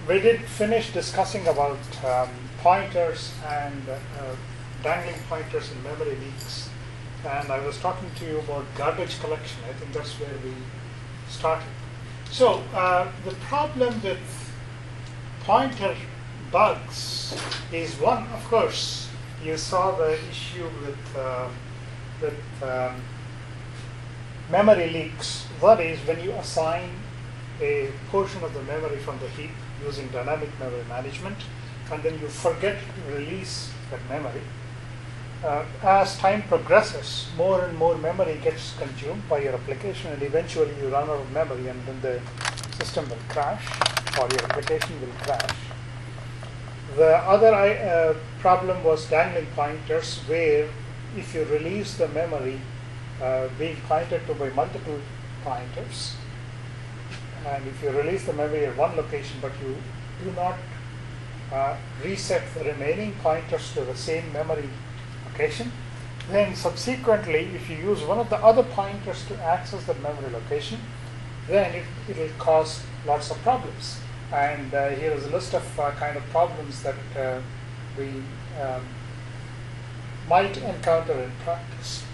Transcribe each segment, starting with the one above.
we did finish discussing about pointers and dangling pointers and memory leaks. And I was talking to you about garbage collection. I think that's where we started. So the problem with pointer bugs is one, of course, you saw the issue with memory leaks. That is, when you assign a portion of the memory from the heap using dynamic memory management, and then you forget to release that memory. As time progresses, more and more memory gets consumed by your application, and eventually you run out of memory, and then the system will crash, or your application will crash. The other problem was dangling pointers, where if you release the memory being pointed to by multiple pointers, and if you release the memory at one location but you do not reset the remaining pointers to the same memory location, then subsequently if you use one of the other pointers to access the memory location, then it will cause lots of problems. And here is a list of kind of problems that we might encounter in practice.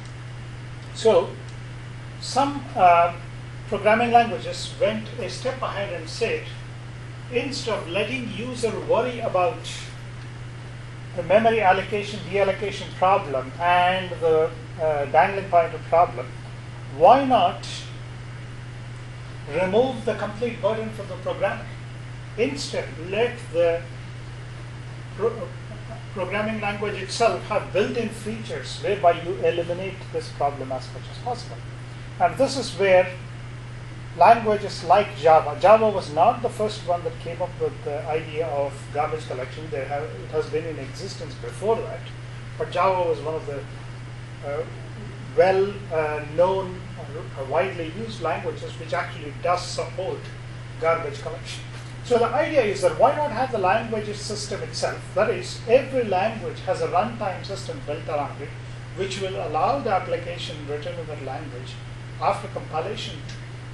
So some programming languages went a step ahead and said, instead of letting user worry about the memory allocation, deallocation problem and the dangling pointer problem, why not remove the complete burden from the programmer? Instead, let the programming language itself have built-in features whereby you eliminate this problem as much as possible. And this is where languages like Java. Java was not the first one that came up with the idea of garbage collection. It has been in existence before that, but Java was one of the well-known, widely used languages which actually does support garbage collection. So the idea is that why not have the language system itself? That is, every language has a runtime system built around it, which will allow the application written in that language, after compilation,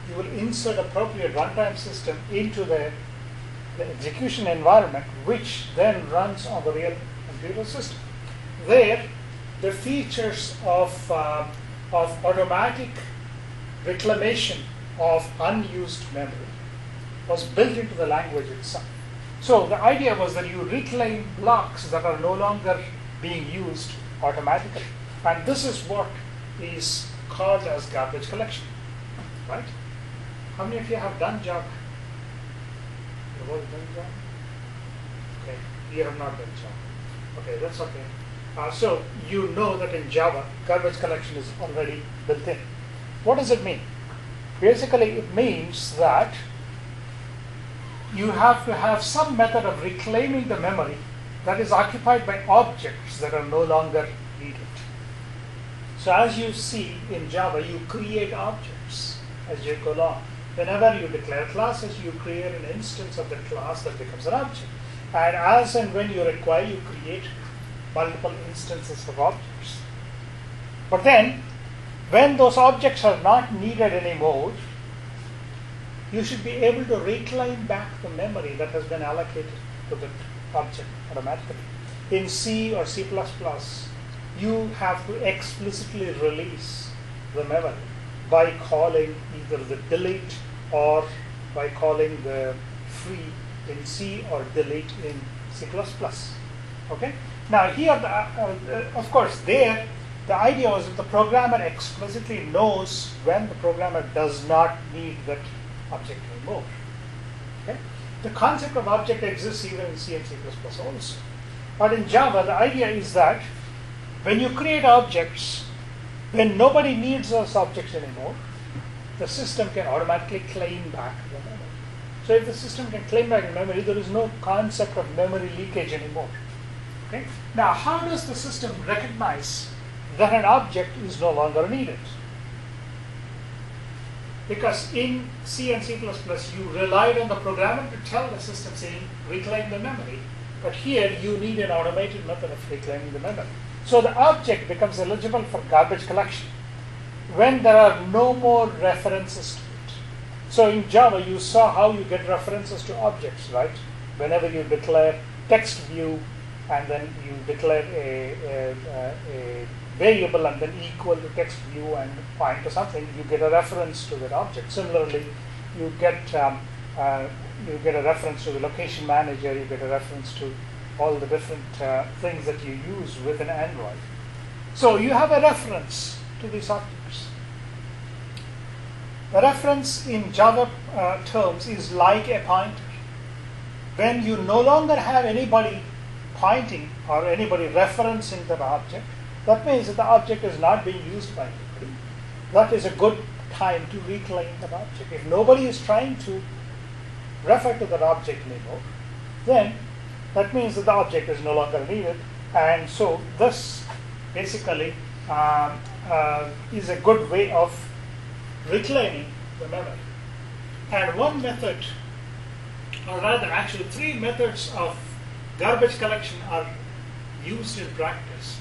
you will insert appropriate runtime system into the execution environment, which then runs on the real computer system. There, the features of automatic reclamation of unused memory was built into the language itself. So the idea was that you reclaim blocks that are no longer being used automatically. And this is what is called as garbage collection, right? How many of you have done Java? You have all done Java? Okay, you have not done Java. Okay, that's okay. So you know that in Java, garbage collection is already built in. What does it mean? Basically, it means that you have to have some method of reclaiming the memory that is occupied by objects that are no longer needed. So as you see in Java, you create objects as you go along. Whenever you declare classes, you create an instance of the class that becomes an object. And as and when you require, you create multiple instances of objects. But then, when those objects are not needed anymore, you should be able to reclaim back the memory that has been allocated to the object automatically. In C or C++, you have to explicitly release the memory by calling either the delete or by calling the free in C or delete in C++. Okay. Now here, of course, there the idea was that the programmer explicitly knows when the programmer does not need that object anymore. Okay. The concept of object exists even in C and C++ also. But in Java, the idea is that when you create objects, when nobody needs those objects anymore, the system can automatically claim back the memory. So if the system can claim back the memory, there is no concept of memory leakage anymore. Okay? Now, how does the system recognize that an object is no longer needed? Because in C and C++, you relied on the programmer to tell the system, saying, reclaim the memory. But here, you need an automated method of reclaiming the memory. So the object becomes eligible for garbage collection when there are no more references to it. So in Java, you saw how you get references to objects, right? whenever you declare text view and then you declare a variable and then equal to text view and point to something, you get a reference to that object. Similarly, you get a reference to the location manager, you get a reference to all the different things that you use within Android. So you have a reference to these objects. A reference in Java terms is like a pointer. When you no longer have anybody pointing or anybody referencing that object, that means that the object is not being used by anybody. That is a good time to reclaim that object. If nobody is trying to refer to that object anymore, then that means that the object is no longer needed. And so this basically is a good way of reclaiming the memory. And one method, or rather actually 3 methods of garbage collection are used in practice.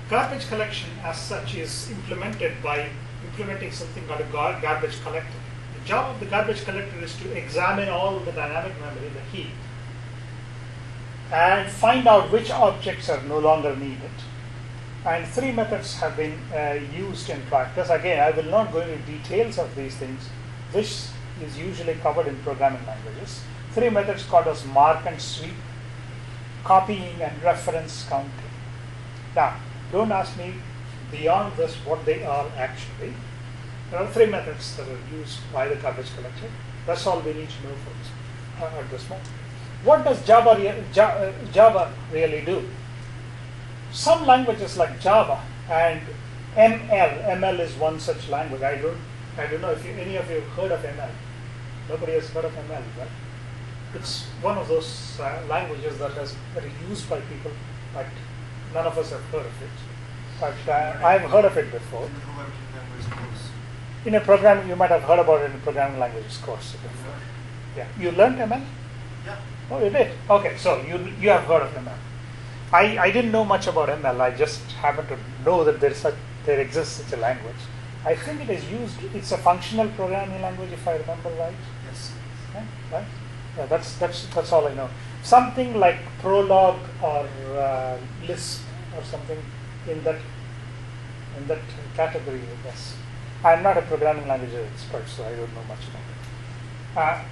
Garbage collection as such is implemented by implementing something called a garbage collector. The job of the garbage collector is to examine all the dynamic memory, the heap, and find out which objects are no longer needed. And 3 methods have been used in practice. Again, I will not go into details of these things. This is usually covered in programming languages. 3 methods called as mark and sweep, copying and reference counting. Now, don't ask me beyond this what they are actually. There are 3 methods that are used by the garbage collector. That's all we need to know for this, at this moment. What does Java really do? Some languages like Java and ML is one such language. I don't know if any of you have heard of ML. Nobody has heard of ML, right? It's one of those languages that is used by people, but none of us have heard of it. But I've heard of it before. In a programming, you might have heard about it in a programming languages course before. Yeah, you learned ML? Yeah. Oh, you did? Okay, so you have heard of ML. I didn't know much about ML. I just happened to know that there exists such a language. I think it is used. It's a functional programming language, if I remember right. Yes. Yeah, right. Yeah, that's all I know. Something like Prolog or Lisp or something in that category, I guess. I'm not a programming language expert, so I don't know much about it.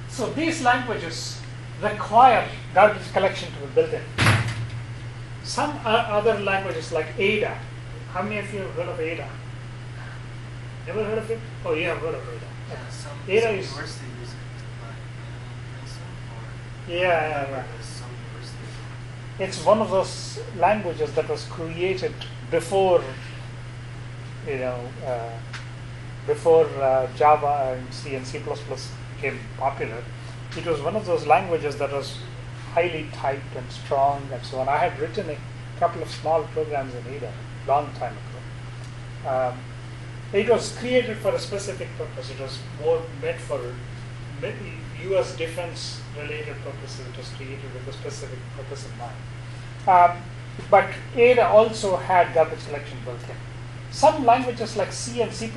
So these languages require garbage collection to be built in. Some other languages like Ada. How many of you have heard of Ada? Never heard of it? Oh, you have heard of Ada. Yeah, some is university use it, like Princeton or yeah. some university. It's one of those languages that was created before, before Java and C and C++ became popular. It was one of those languages that was highly typed and strong and so on. I had written a couple of small programs in Ada a long time ago. It was created for a specific purpose. It was more meant for US defense related purposes. It was created with a specific purpose in mind. But Ada also had garbage collection built in. Some languages like C and C++,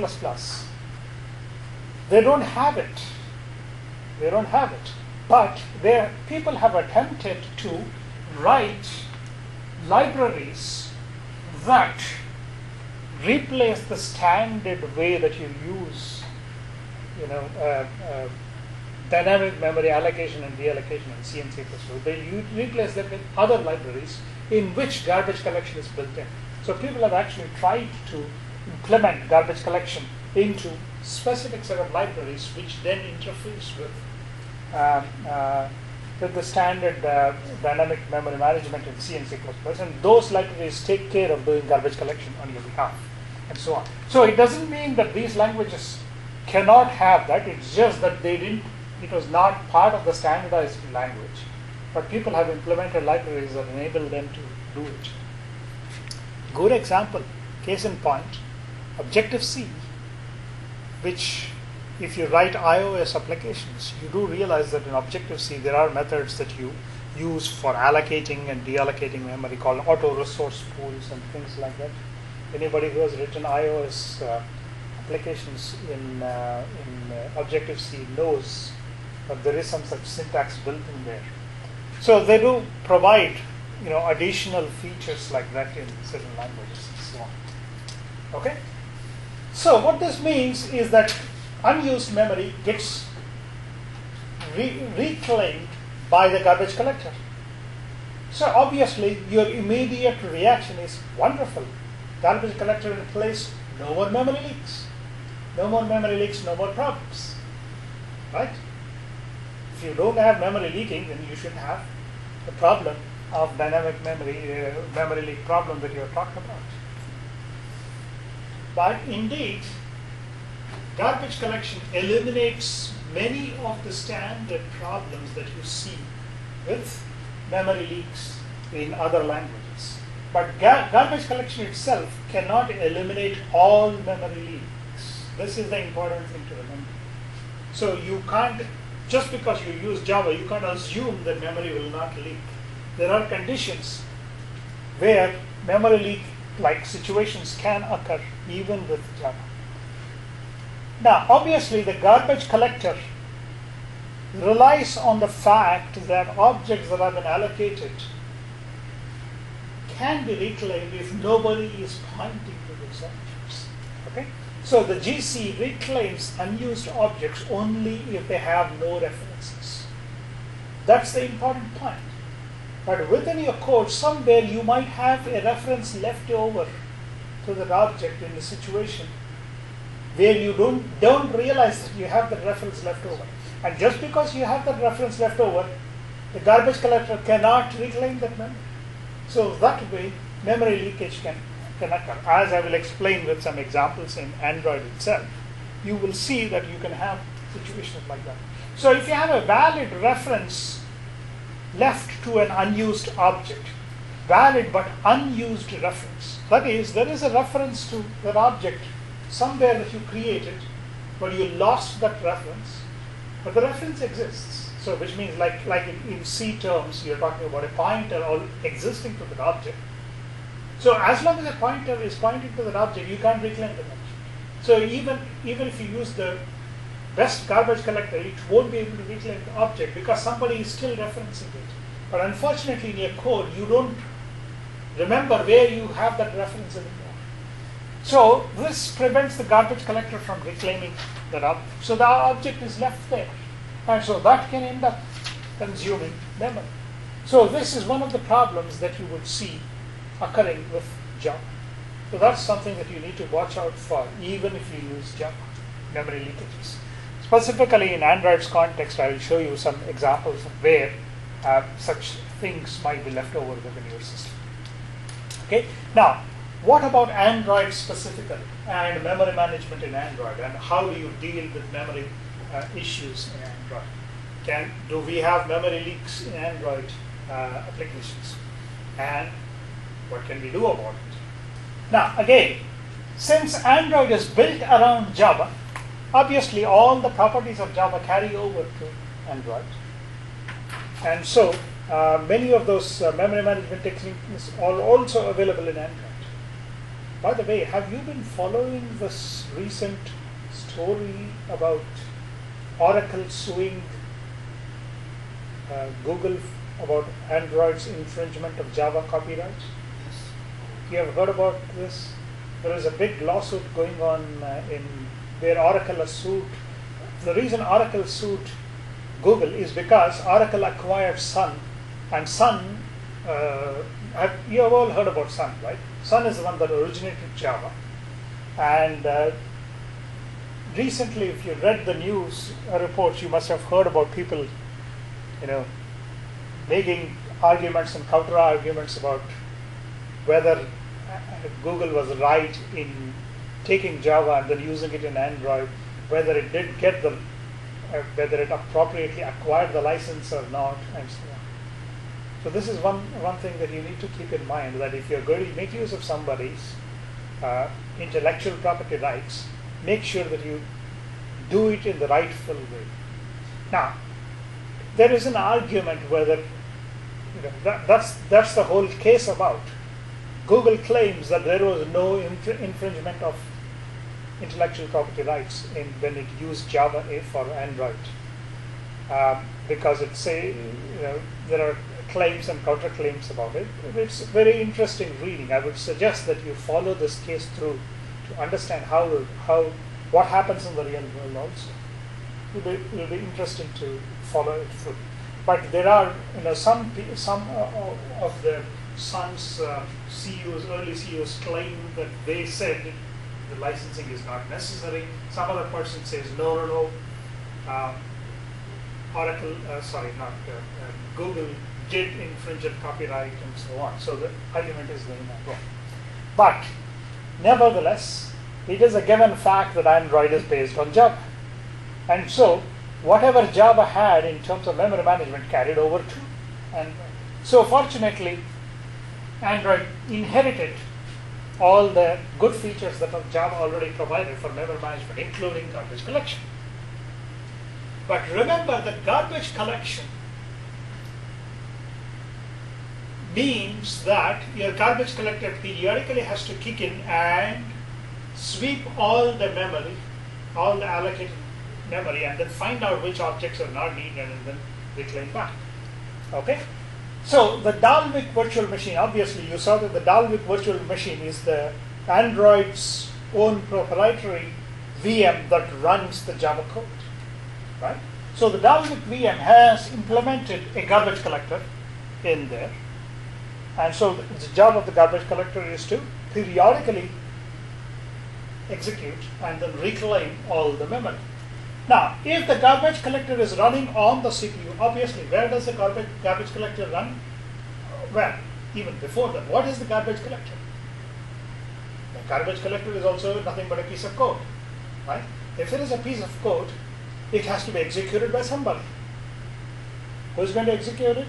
they don't have it. They don't have it. But people have attempted to write libraries that replace the standard way that you use, dynamic memory allocation and deallocation in C and C++. They replace them with other libraries in which garbage collection is built in. So people have actually tried to implement garbage collection into specific set of libraries, which then interface with the standard dynamic memory management in C and C++, and those libraries take care of doing garbage collection on your behalf, and so on. So it doesn't mean that these languages cannot have that. It's just that they didn't. It was not part of the standardized language, but people have implemented libraries that enable them to do it. Good example, case in point, Objective-C, which if you write iOS applications, you do realize that in Objective-C there are methods that you use for allocating and deallocating memory called auto-resource pools and things like that. Anybody who has written iOS applications in Objective-C knows but there is some such syntax built in there. So they do provide, additional features like that in certain languages and so on. Okay? So what this means is that unused memory gets reclaimed by the garbage collector. So obviously your immediate reaction is wonderful. Garbage collector in place, no more memory leaks. No more memory leaks, no more problems. Right? If you don't have memory leaking, then you shouldn't have the problem of dynamic memory leak problem that you're talking about. But indeed, garbage collection eliminates many of the standard problems that you see with memory leaks in other languages. But garbage collection itself cannot eliminate all memory leaks. This is the important thing to remember. So you can't, just because you use Java, you can't assume that memory will not leak. There are conditions where memory leak like situations can occur even with Java. Now, obviously, the garbage collector relies on the fact that objects that have been allocated can be reclaimed if nobody is pointing to those objects. Okay? So the GC reclaims unused objects only if they have no references. That's the important point. But within your code, somewhere you might have a reference left over to that object in a situation where you don't realize that you have the reference left over. And just because you have that reference left over, the garbage collector cannot reclaim that memory. So that way, memory leakage can occur. As I will explain with some examples in Android itself, you will see that you can have situations like that. So if you have a valid reference left to an unused object, valid but unused reference, that is, there is a reference to that object somewhere that you created, but you lost that reference, but the reference exists. So which means like in C terms, you're talking about a pointer or existing to that object. So as long as a pointer is pointing to that object, you can't reclaim the object. So even if you use the best garbage collector, it won't be able to reclaim the object because somebody is still referencing it. But unfortunately in your code, you don't remember where you have that reference anymore. So this prevents the garbage collector from reclaiming that object. So the object is left there. And so that can end up consuming memory. So this is one of the problems that you would see occurring with Java. So that's something that you need to watch out for, even if you use Java, memory leakages. Specifically in Android's context, I will show you some examples of where such things might be left over within your system. Okay. Now, what about Android specifically and memory management in Android, and how do you deal with memory issues in Android? Do we have memory leaks in Android applications? And what can we do about it? Now, again, since Android is built around Java, obviously all the properties of Java carry over to Android. And so many of those memory management techniques are also available in Android. By the way, have you been following this recent story about Oracle suing Google about Android's infringement of Java copyright? Yes. You have heard about this? There is a big lawsuit going on where Oracle has sued. The reason Oracle sued Google is because Oracle acquired Sun, and Sun, you have all heard about Sun, right? Sun is the one that originated Java. And recently, if you read the news reports, you must have heard about people, making arguments and counter arguments about whether Google was right in taking Java and then using it in Android, whether it did get the, whether it appropriately acquired the license or not, and so on. So this is one thing that you need to keep in mind, that if you're going to make use of somebody's intellectual property rights, make sure that you do it in the rightful way. Now, there is an argument whether that's the whole case about. Google claims that there was no infringement of intellectual property rights when it used Java for Android. because there are claims and counterclaims about it. It's very interesting reading. I would suggest that you follow this case through to understand what happens in the real world also. It will be interesting to follow it through. But there are some of the Sun's CEOs, early CEOs claim that they said the licensing is not necessary. Some other person says no. Google did infringe on copyright and so on. So the argument is very not wrong. But nevertheless, it is a given fact that Android is based on Java. And so whatever Java had in terms of memory management carried over to Android. So fortunately, Android inherited all the good features that Java already provided for memory management, including garbage collection. But remember that garbage collection means that your garbage collector periodically has to kick in and sweep all the memory, all the allocated memory, and then find out which objects are not needed and then reclaim back. Okay? So the Dalvik virtual machine, obviously you saw that the Dalvik virtual machine is the Android's own proprietary VM that runs the Java code. Right? So the Dalvik VM has implemented a garbage collector in there. And so the job of the garbage collector is to periodically execute and then reclaim all the memory. Now, if the garbage collector is running on the CPU, obviously, where does the garbage collector run? Well, even before that, what is the garbage collector? The garbage collector is also nothing but a piece of code, right? If it is a piece of code, it has to be executed by somebody. Who's going to execute it?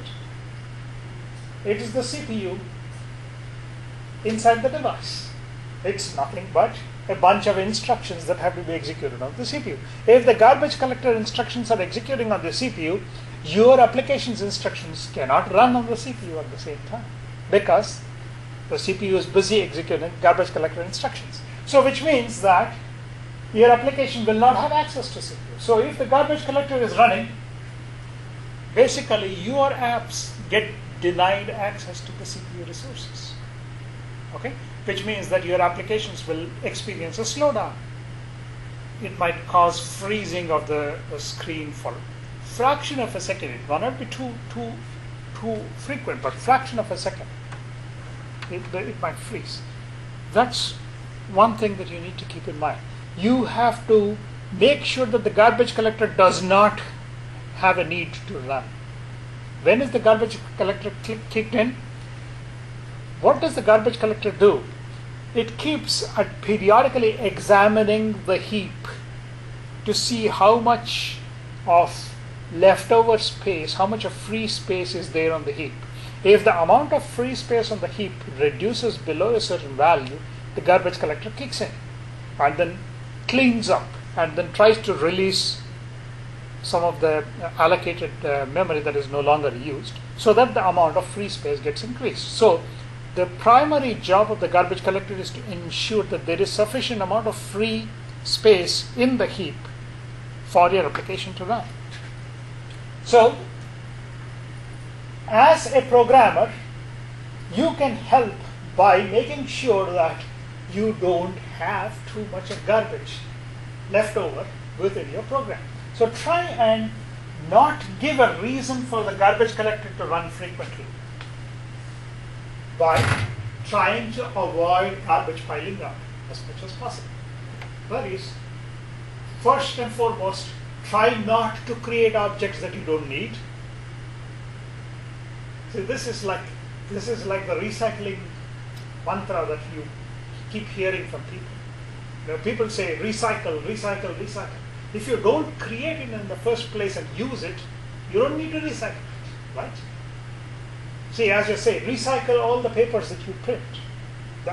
It is the CPU inside the device. It's nothing but a bunch of instructions that have to be executed on the CPU. If the garbage collector instructions are executing on the CPU, your application's instructions cannot run on the CPU at the same time because the CPU is busy executing garbage collector instructions. So which means that your application will not have access to CPU. So if the garbage collector is running, basically your apps get denied access to the CPU resources. Okay? Which means that your applications will experience a slowdown. It might cause freezing of the screen for a fraction of a second. It will not be too frequent, but fraction of a second. It might freeze. That's one thing that you need to keep in mind. You have to make sure that the garbage collector does not have a need to run. When is the garbage collector kicked in? What does the garbage collector do? It keeps periodically examining the heap to see how much of leftover space, how much of free space is there on the heap. If the amount of free space on the heap reduces below a certain value, the garbage collector kicks in and then cleans up and then tries to release some of the allocated memory that is no longer used so that the amount of free space gets increased. So the primary job of the garbage collector is to ensure that there is sufficient amount of free space in the heap for your application to run. So as a programmer, you can help by making sure that you don't have too much of garbage left over within your program. So try and not give a reason for the garbage collector to run frequently by trying to avoid garbage piling up as much as possible. That is, first and foremost, try not to create objects that you don't need. See, this is like the recycling mantra that you keep hearing from people. People say recycle, recycle, recycle. If you don't create it in the first place and use it, you don't need to recycle it, right? See, as you say, recycle all the papers that you print,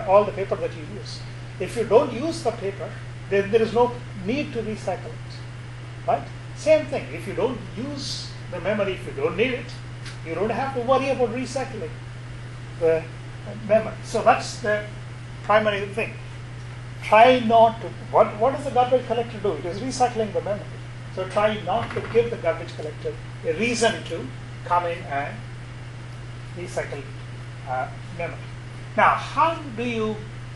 all the paper that you use. If you don't use the paper, then there is no need to recycle it, right? Same thing, if you don't use the memory, if you don't need it, you don't have to worry about recycling the memory. So that's the primary thing. Try not to, what does the garbage collector do? It is recycling the memory. So try not to give the garbage collector a reason to come in and recycle memory. Now, how do you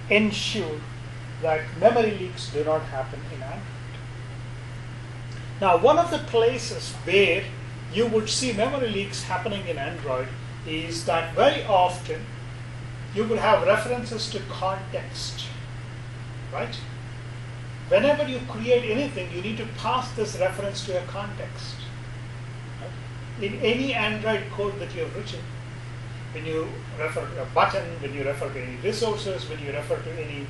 ensure that memory leaks do not happen in Android? Now, one of the places where you would see memory leaks happening in Android is that very often you will have references to context, right? Whenever you create anything, you need to pass this reference to a context. Right? In any Android code that you have written, when you refer to a button, when you refer to any resources, when you refer to any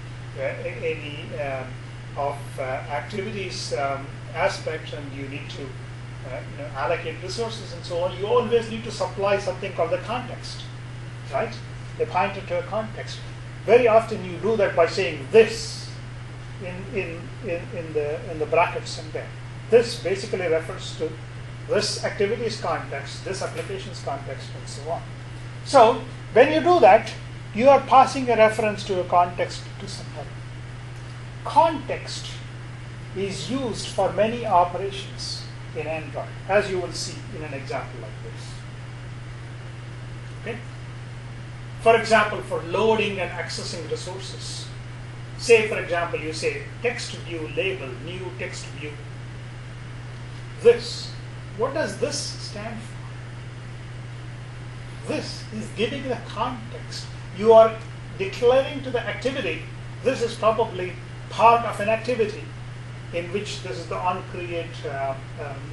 activities aspects, and you need to allocate resources and so on, you always need to supply something called the context, right? A pointer to a context. Very often you do that by saying this in the brackets somewhere. This basically refers to this activity's context, this application's context, and so on. So when you do that, you are passing a reference to a context to somebody. Context is used for many operations in Android, as you will see in an example like this. Okay? For example, for loading and accessing resources. Say, for example, you say text view label, new text view. This. What does this stand for? This is giving the context. You are declaring to the activity, this is probably part of an activity in which this is the onCreate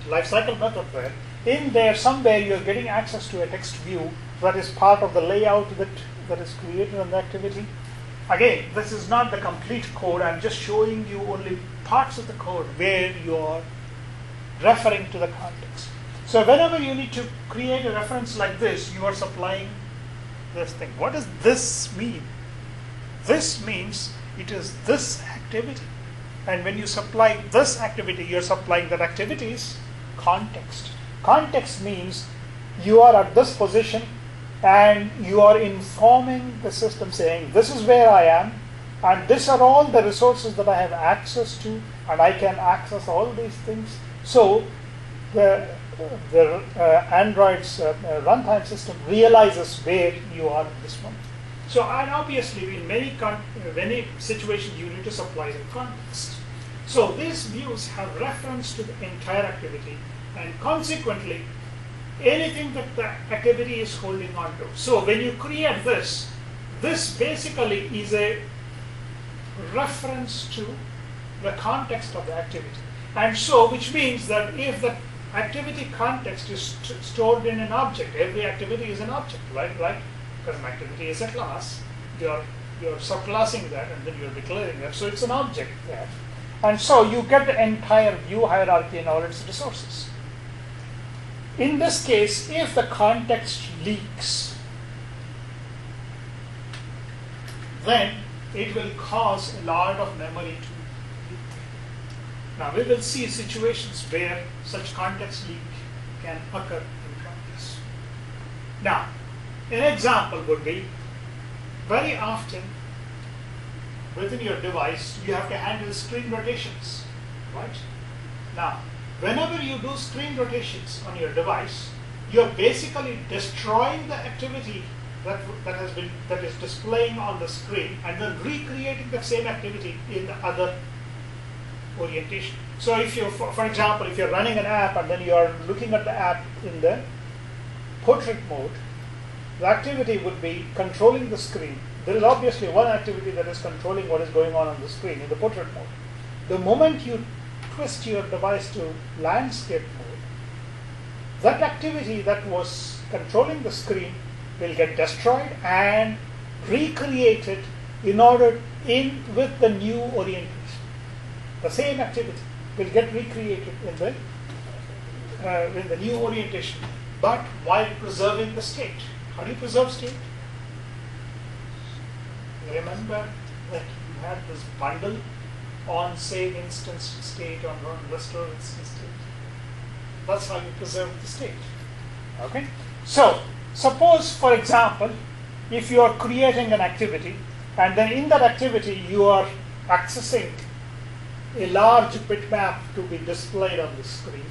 lifecycle method where in there somewhere you are getting access to a text view that is part of the layout that is created on the activity. Again, this is not the complete code. I'm just showing you only parts of the code where you are referring to the context. So whenever you need to create a reference like this, you are supplying this thing. What does this mean? This means it is this activity. And when you supply this activity, you're supplying that activity's context. Context means you are at this position and you are informing the system saying, this is where I am, and these are all the resources that I have access to, and I can access all these things. So the Android's runtime system realizes where you are at this moment. So, and obviously in many situations you need to supply the context. So these views have reference to the entire activity, and consequently anything that the activity is holding on to. So when you create this basically is a reference to the context of the activity. And so, which means that if the activity context is stored in an object, every activity is an object, right? Because an activity is a class, you're subclassing that and then you're declaring that. So it's an object there. And so you get the entire view hierarchy and all its resources. In this case, if the context leaks, then it will cause a lot of memory to leak. Now we will see situations where such context leak can occur in practice. Now, an example would be, very often within your device you have to handle screen rotations, right? Now, whenever you do screen rotations on your device, you're basically destroying the activity that is displaying on the screen and then recreating the same activity in the other orientation. So if you, for example, if you're running an app and then you are looking at the app in the portrait mode, the activity would be controlling the screen. There is obviously one activity that is controlling what is going on the screen in the portrait mode. The moment you twist your device to landscape mode, that activity that was controlling the screen will get destroyed and recreated with the new orientation. The same activity will get recreated in the new orientation, but while preserving the state. How do you preserve state? Remember that you had this bundle on save instance state, on restore instance state. That's how you preserve the state. Okay? So, suppose, for example, if you are creating an activity, and then in that activity you are accessing a large bitmap to be displayed on the screen.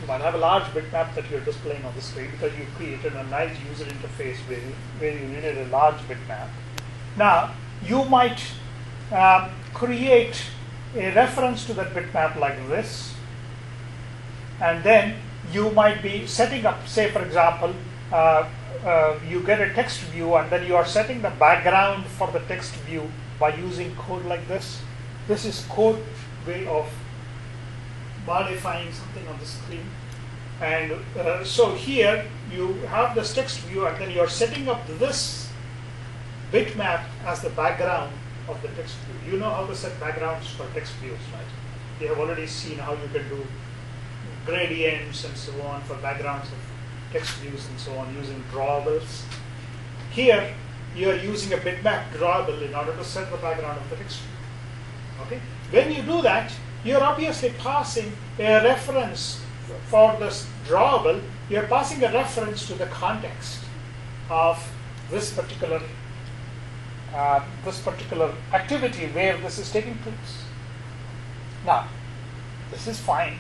You might have a large bitmap that you're displaying on the screen because you created a nice user interface where you needed a large bitmap. Now, you might create a reference to that bitmap like this, and then you might be setting up, say for example, you get a text view and then you are setting the background for the text view by using code like this. This is code way of modifying something on the screen. And so here you have this text view and then you are setting up this bitmap as the background of the text view. You know how to set backgrounds for text views, right? You have already seen how you can do gradients and so on for backgrounds of text views and so on using drawables. Here you are using a bitmap drawable in order to set the background of the text view. Okay? When you do that, you are obviously passing a reference for this drawable. You are passing a reference to the context of this particular activity where this is taking place. Now, this is fine.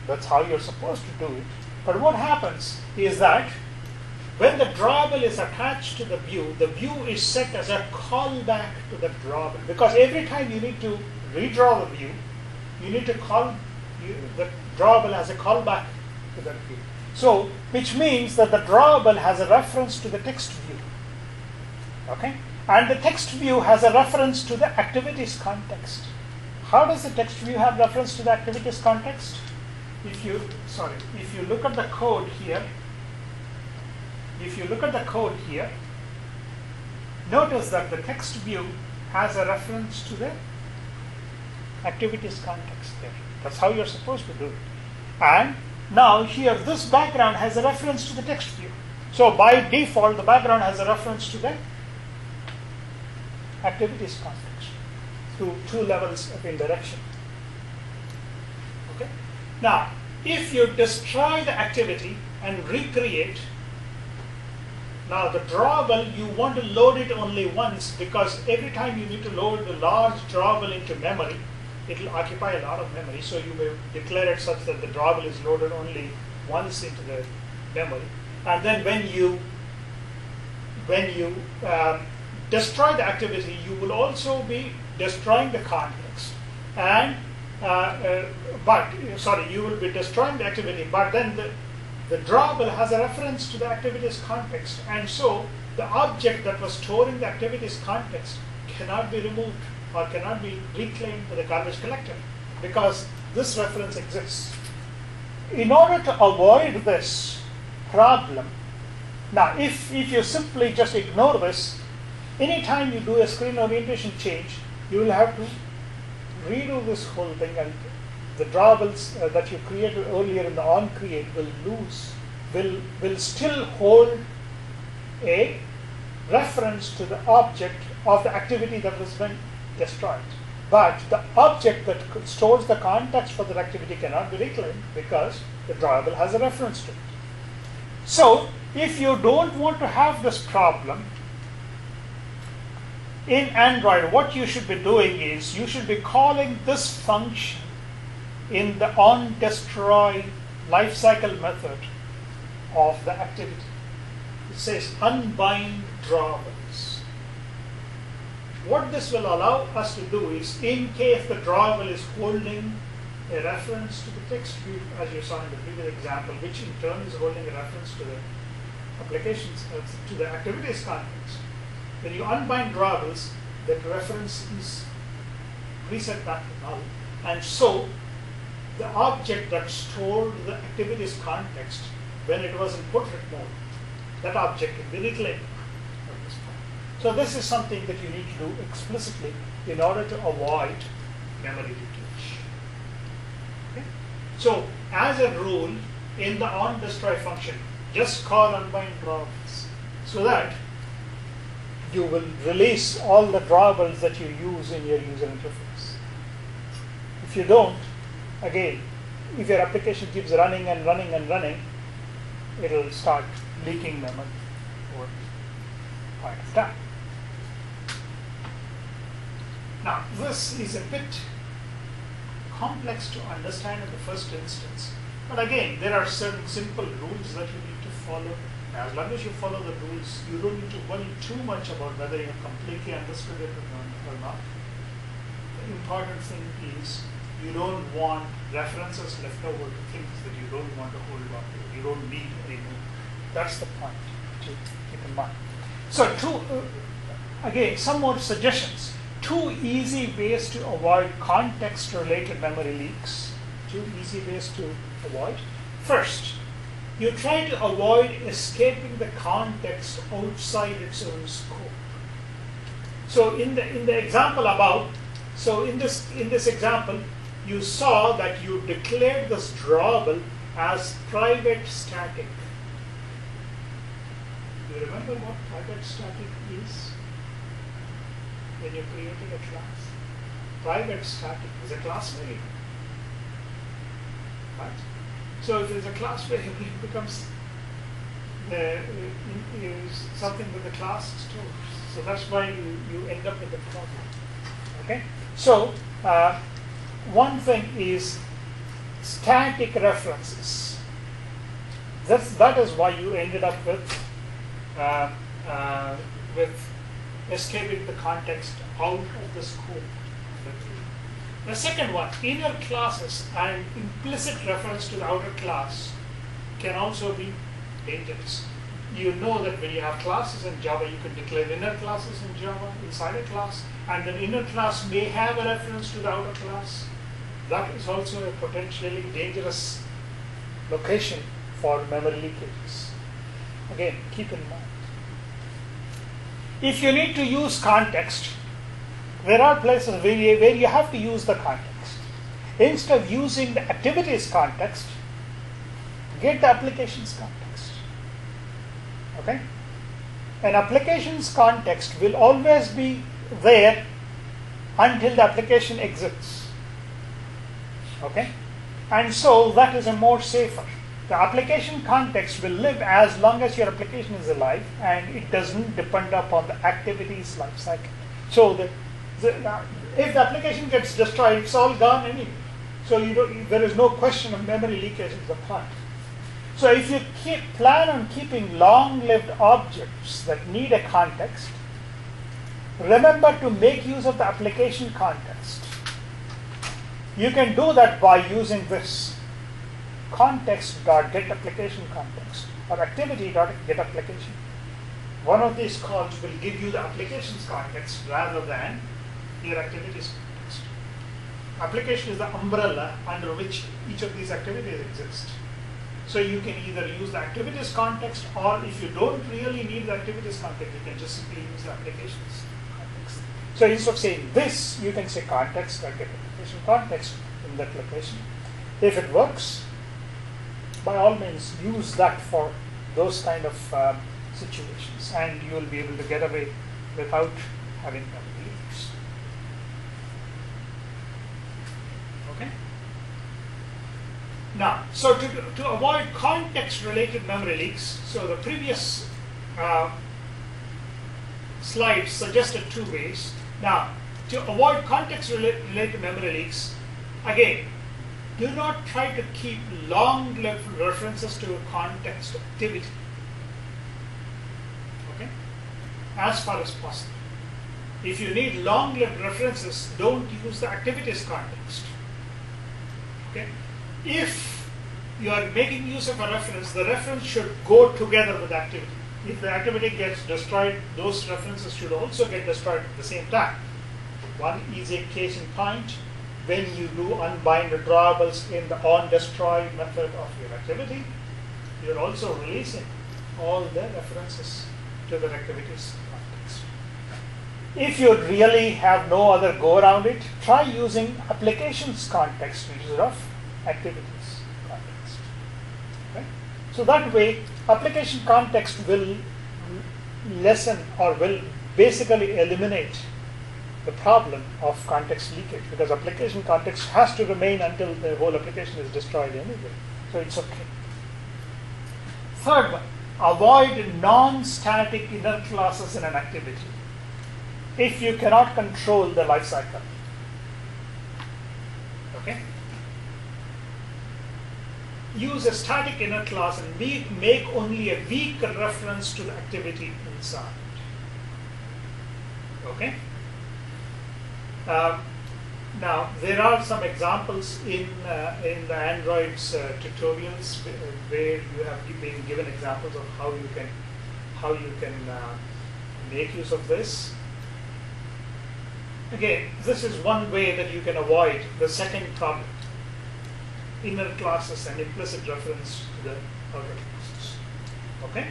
That's how you're supposed to do it. But what happens is that when the drawable is attached to the view is set as a callback to the drawable. Because every time you need to redraw the view, you need to call the drawable as a callback to that view. So, which means that the drawable has a reference to the text view. Okay? And the text view has a reference to the activities context. How does the text view have reference to the activities context? If you look at the code here, notice that the text view has a reference to the activities context there. That's how you're supposed to do it. And now here, this background has a reference to the text view. So by default, the background has a reference to the activities context through two levels of indirection. Okay? Now, if you destroy the activity and recreate, now the drawable, you want to load it only once because every time you need to load the large drawable into memory, it will occupy a lot of memory. So you may declare it such that the drawable is loaded only once into the memory. And then when you destroy the activity, you will also be destroying the context. And you will be destroying the activity, but then the drawable has a reference to the activities context, and so the object that was storing the activities context cannot be removed or cannot be reclaimed by the garbage collector because this reference exists. In order to avoid this problem, now if you simply just ignore this, anytime you do a screen orientation change, you will have to redo this whole thing, and the drawables that you created earlier in the onCreate will still hold a reference to the object of the activity that has been destroyed. But the object that stores the context for that activity cannot be reclaimed because the drawable has a reference to it. So if you don't want to have this problem, in Android, what you should be doing is you should be calling this function in the onDestroy lifecycle method of the activity. It says unbind drawables. What this will allow us to do is, in case the drawable is holding a reference to the text view, as you saw in the previous example, which in turn is holding a reference to the applications, to the activities context. When you unbind drawables, that reference is reset back to null, and so the object that stored the activities context when it was in portrait mode, that object can be reclaimed at this point. So this is something that you need to do explicitly in order to avoid memory leakage. Okay? So as a rule, in the onDestroy function, just call unbind drawables so that you will release all the drawables that you use in your user interface. If you don't, again, if your application keeps running and running and running, it will start leaking memory over a point of time. Now, this is a bit complex to understand in the first instance. But again, there are certain simple rules that you need to follow. As long as you follow the rules, you don't need to worry too much about whether you have completely understood it or not. The important thing is you don't want references left over to things that you don't want to hold on to. You don't need anymore. That's the point to keep in mind. So again, some more suggestions. 2 easy ways to avoid context-related memory leaks. 2 easy ways to avoid. First, you try to avoid escaping the context outside its own scope. So in the example above, so in this example, you saw that you declared this drawable as private static. Do you remember what private static is? When you're creating a class. Private static is a class variable. Right? So if it is a class variable, it becomes something that the class stores. So that's why you end up with the problem. Okay? So one thing is static references. That is why you ended up with escaping the context out of the scope. The second one, inner classes and implicit reference to the outer class can also be dangerous. You know that when you have classes in Java, you can declare inner classes in Java inside a class, and the inner class may have a reference to the outer class. That is also a potentially dangerous location for memory leakages. Again, keep in mind. If you need to use context, there are places where you have to use the context. Instead of using the activities context, get the applications context. Okay? An applications context will always be there until the application exits. Okay? And so that is a more safer. The application context will live as long as your application is alive, and it doesn't depend upon the activities lifecycle. So if the application gets destroyed, it's all gone anyway. So there is no question of memory leakage in the point. So if you plan on keeping long-lived objects that need a context, remember to make use of the application context. You can do that by using this context.getApplication context or activity.getApplication. One of these calls will give you the applications context rather than your activities context. Application is the umbrella under which each of these activities exist. So you can either use the activities context, or if you don't really need the activities context, you can just simply use the applications context. So instead of saying this, you can say context.getApplication context in that location. If it works, by all means use that for those kind of situations, and you will be able to get away without having memory leaks. Okay? Now, so to avoid context-related memory leaks, so the previous slide suggested 2 ways. Now, to avoid context-related memory leaks, again, do not try to keep long-lived references to a context activity. Okay? As far as possible. If you need long-lived references, don't use the activities context. Okay? If you are making use of a reference, the reference should go together with the activity. If the activity gets destroyed, those references should also get destroyed at the same time. One easy case in point, when you do unbind the drawables in the onDestroy method of your activity, you're also releasing all the references to the activities context. If you really have no other go around it, try using applications context instead of activities context. Okay? So that way, application context will lessen or will basically eliminate the problem of context leakage, because application context has to remain until the whole application is destroyed anyway. So it's okay. Third one, avoid non-static inner classes in an activity if you cannot control the lifecycle. Okay. Use a static inner class and make only a weak reference to the activity inside. Okay. Now there are some examples in the Android's tutorials where you have been given examples of how you can make use of this. Again, this is one way that you can avoid the second problem: inner classes and implicit reference to the outer classes. Okay.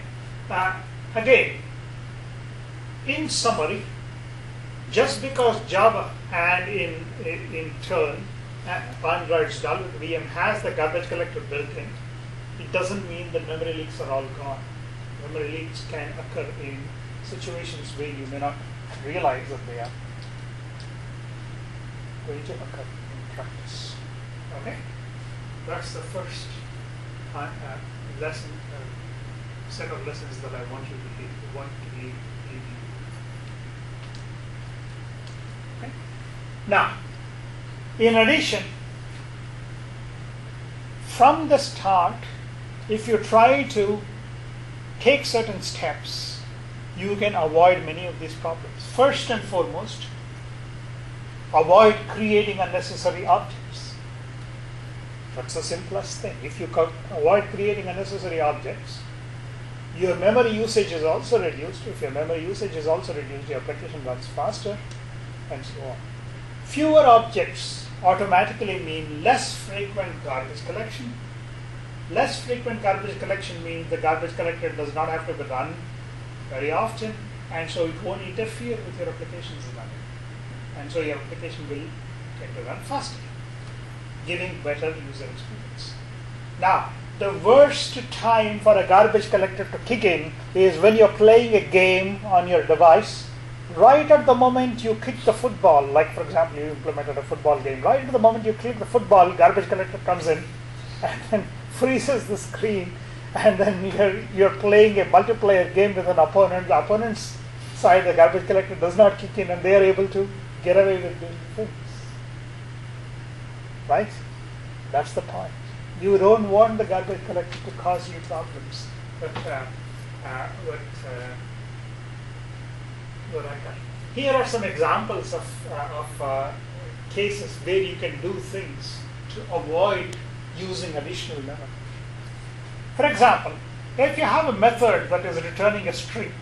Again, in summary, just because Java and in turn Android's VM has the garbage collector built in, it doesn't mean that memory leaks are all gone. Memory leaks can occur in situations where you may not realize that they are going to occur in practice. Okay, that's the first lesson, set of lessons that I want to leave you. Okay. Now, in addition, from the start, if you try to take certain steps, you can avoid many of these problems. First and foremost, avoid creating unnecessary objects. That's the simplest thing. If you avoid creating unnecessary objects, your memory usage is also reduced. If your memory usage is also reduced, your application runs faster, and so on. Fewer objects automatically mean less frequent garbage collection. Less frequent garbage collection means the garbage collector does not have to be run very often, and so it won't interfere with your application's running. And so your application will tend to run faster, giving better user experience. Now, the worst time for a garbage collector to kick in is when you're playing a game on your device. Right at the moment you kick the football, like for example you implemented a football game, right at the moment you click the football, garbage collector comes in and then freezes the screen, and then you're playing a multiplayer game with an opponent. The opponent's side, the garbage collector does not kick in, and they are able to get away with doing things. Right? That's the point. You don't want the garbage collector to cause you problems. But here are some examples of cases where you can do things to avoid using additional memory. For example, if you have a method that is returning a string,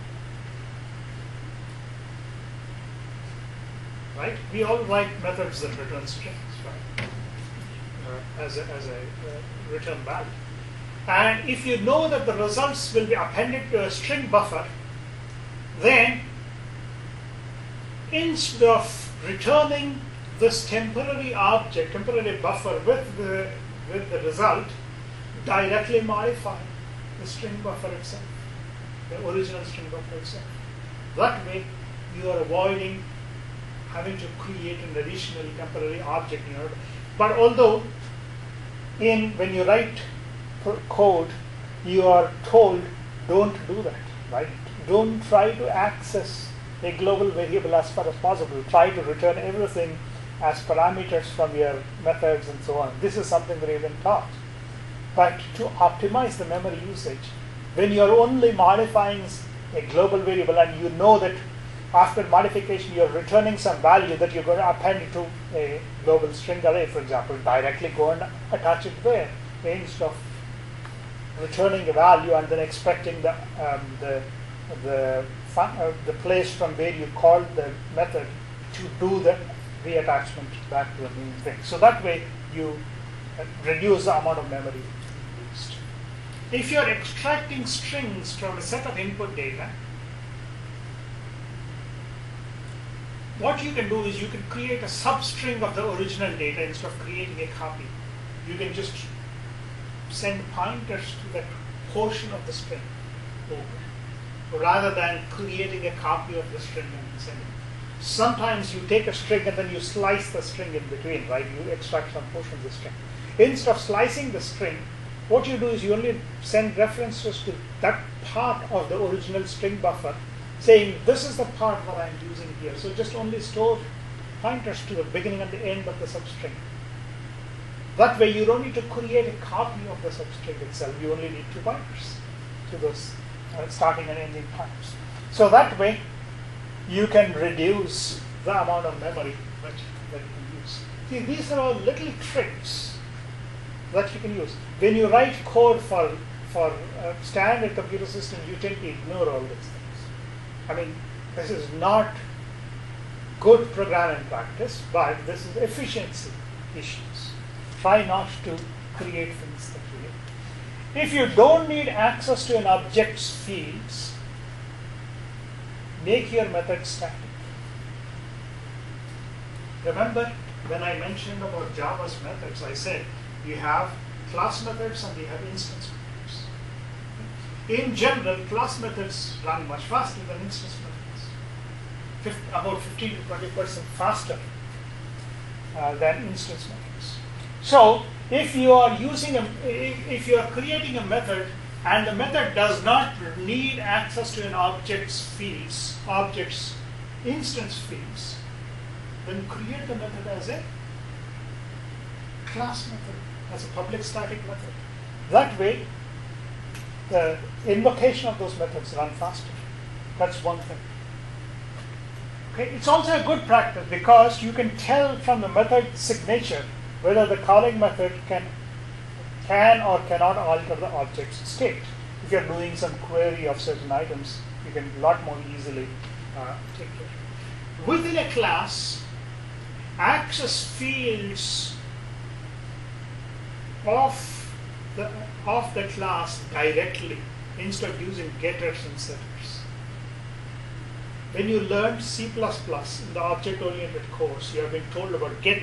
right? We all write methods that return strings, right? As a return value. And if you know that the results will be appended to a string buffer, then instead of returning this temporary object, temporary buffer with the result, directly modify the string buffer itself, the original string buffer itself. That way, you are avoiding having to create an additional temporary object in order. But although, when you write code, you are told don't do that, right? Don't try to access a global variable as far as possible. Try to return everything as parameters from your methods and so on. This is something that you've been taught. But to optimize the memory usage, when you're only modifying a global variable and you know that after modification you're returning some value that you're going to append to a global string array, for example, directly go and attach it there instead of returning a value and then expecting the place from where you called the method to do the reattachment back to the main thing. So that way you reduce the amount of memory used. If you're extracting strings from a set of input data, what you can do is you can create a substring of the original data instead of creating a copy. You can just send pointers to that portion of the string over, rather than creating a copy of the string and sending it. Sometimes you take a string and then you slice the string in between, right? You extract some portion of the string. Instead of slicing the string, what you do is you only send references to that part of the original string buffer, saying this is the part that I'm using here. So just only store pointers to the beginning and the end of the substring. That way you don't need to create a copy of the substring itself. You only need 2 pointers to those starting and ending pointers. So that way you can reduce the amount of memory that you can use. See, these are all little tricks that you can use. When you write code for standard computer systems, you tend to ignore all these things. I mean, this is not good programming practice, but this is efficiency issues. Try not to create things that you need. If you don't need access to an object's fields, make your method static. Remember when I mentioned about Java's methods, I said you have class methods and you have instance methods. In general, class methods run much faster than instance methods. About 15 to 20% faster than instance methods. So if you are creating a method and the method does not need access to an object's fields, object's instance fields, then create the method as a class method, as a public static method. That way, the invocation of those methods run faster. That's one thing. Okay, it's also a good practice because you can tell from the method signature whether the calling method can or cannot alter the object's state. If you're doing some query of certain items, you can a lot more easily take care. Within a class, access fields of the class directly instead of using getters and setters. When you learned C++ in the object-oriented course, you have been told about get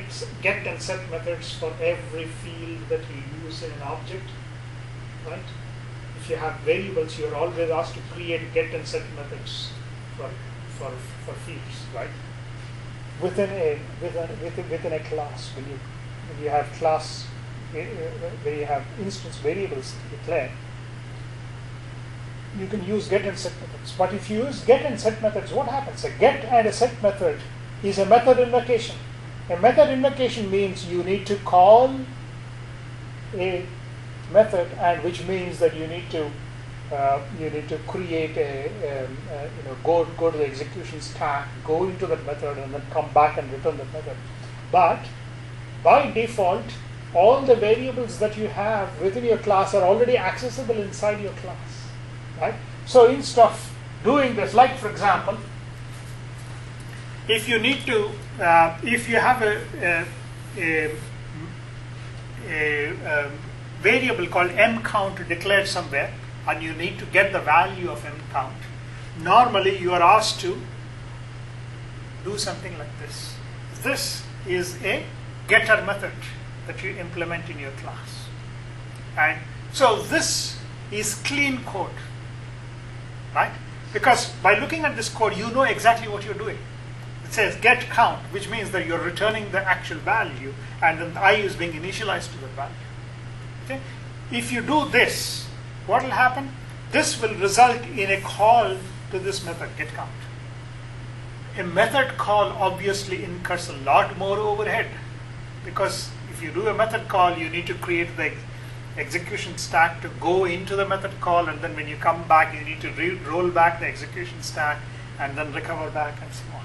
and set methods for every field that you use in an object, right? If you have variables, you are always asked to create get and set methods for fields, right? Within a class, when you have class, where you have instance variables to declare, you can use get and set methods. But if you use get and set methods, what happens? A get and a set method is a method invocation. A method invocation means you need to call a method, and which means that you need to create go to the execution stack, go into that method, and then come back and return that method. But by default, all the variables that you have within your class are already accessible inside your class. Right? So instead of doing this, like for example, if you need to, if you have a variable called mcount declared somewhere, and you need to get the value of mcount, normally you are asked to do something like this. This is a getter method that you implement in your class, and so this is clean code. Right? Because by looking at this code, you know exactly what you're doing. It says get count, which means that you're returning the actual value, and then the I is being initialized to the value. Okay? If you do this, what will happen? This will result in a call to this method, get count. A method call obviously incurs a lot more overhead, because if you do a method call, you need to create the execution stack to go into the method call, and then when you come back, you need to roll back the execution stack and then recover back and so on.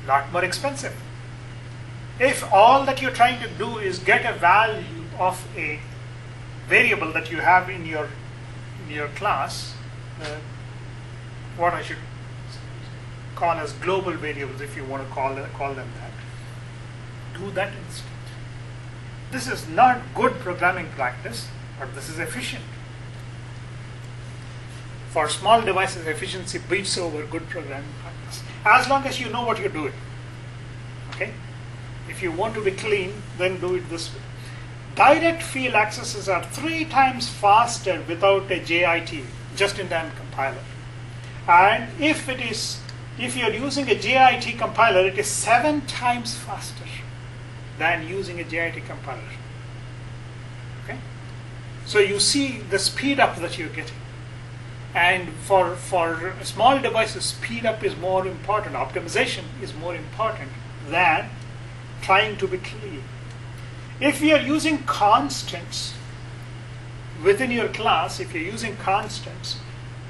A lot more expensive. If all that you're trying to do is get a value of a variable that you have in your class, what I should call as global variables, if you want to call them that, do that instead. This is not good programming practice, but this is efficient. For small devices, efficiency beats over good programming practice, as long as you know what you're doing. Okay? If you want to be clean, then do it this way. Direct field accesses are 3 times faster without a JIT, just-in-time compiler. And if you're using a JIT compiler, it is 7 times faster than using a JIT compiler. Okay? So you see the speed up that you're getting. And for small devices, speed up is more important. Optimization is more important than trying to be clean. If you are using constants within your class, if you're using constants,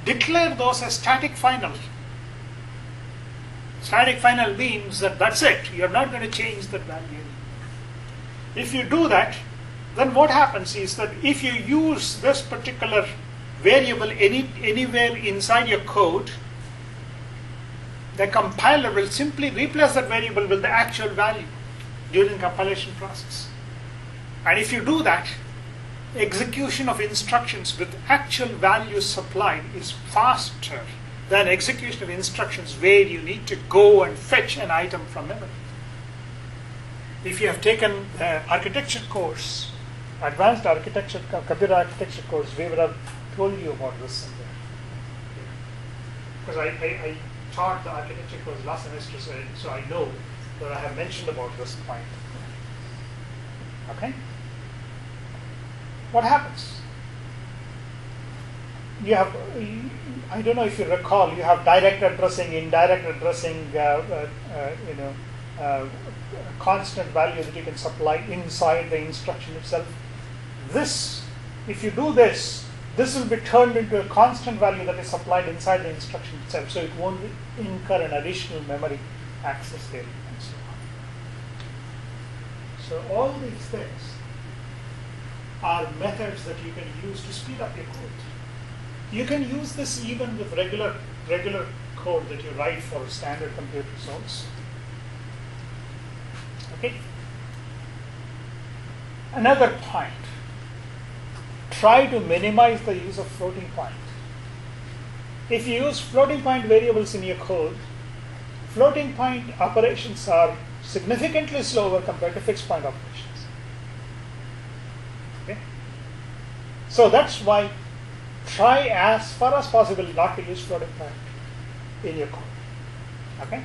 declare those as static final. Static final means that that's it. You're not going to change that value. If you do that, then what happens is that if you use this particular variable anywhere inside your code, the compiler will simply replace that variable with the actual value during the compilation process. And if you do that, execution of instructions with actual values supplied is faster than execution of instructions where you need to go and fetch an item from memory. If you have taken the architecture course, advanced architecture, computer architecture course, we would have told you about this in there. Because I taught the architecture course last semester, so I know that I have mentioned about this point. Okay? What happens? You have, I don't know if you recall, you have direct addressing, indirect addressing, constant value that you can supply inside the instruction itself. This, if you do this, this will be turned into a constant value that is supplied inside the instruction itself, so it won't incur an additional memory access there and so on. So all these things are methods that you can use to speed up your code. You can use this even with regular code that you write for standard computers also. Okay. Another point. Try to minimize the use of floating point. If you use floating point variables in your code, floating point operations are significantly slower compared to fixed point operations. Okay? So that's why try as far as possible not to use floating point in your code. Okay?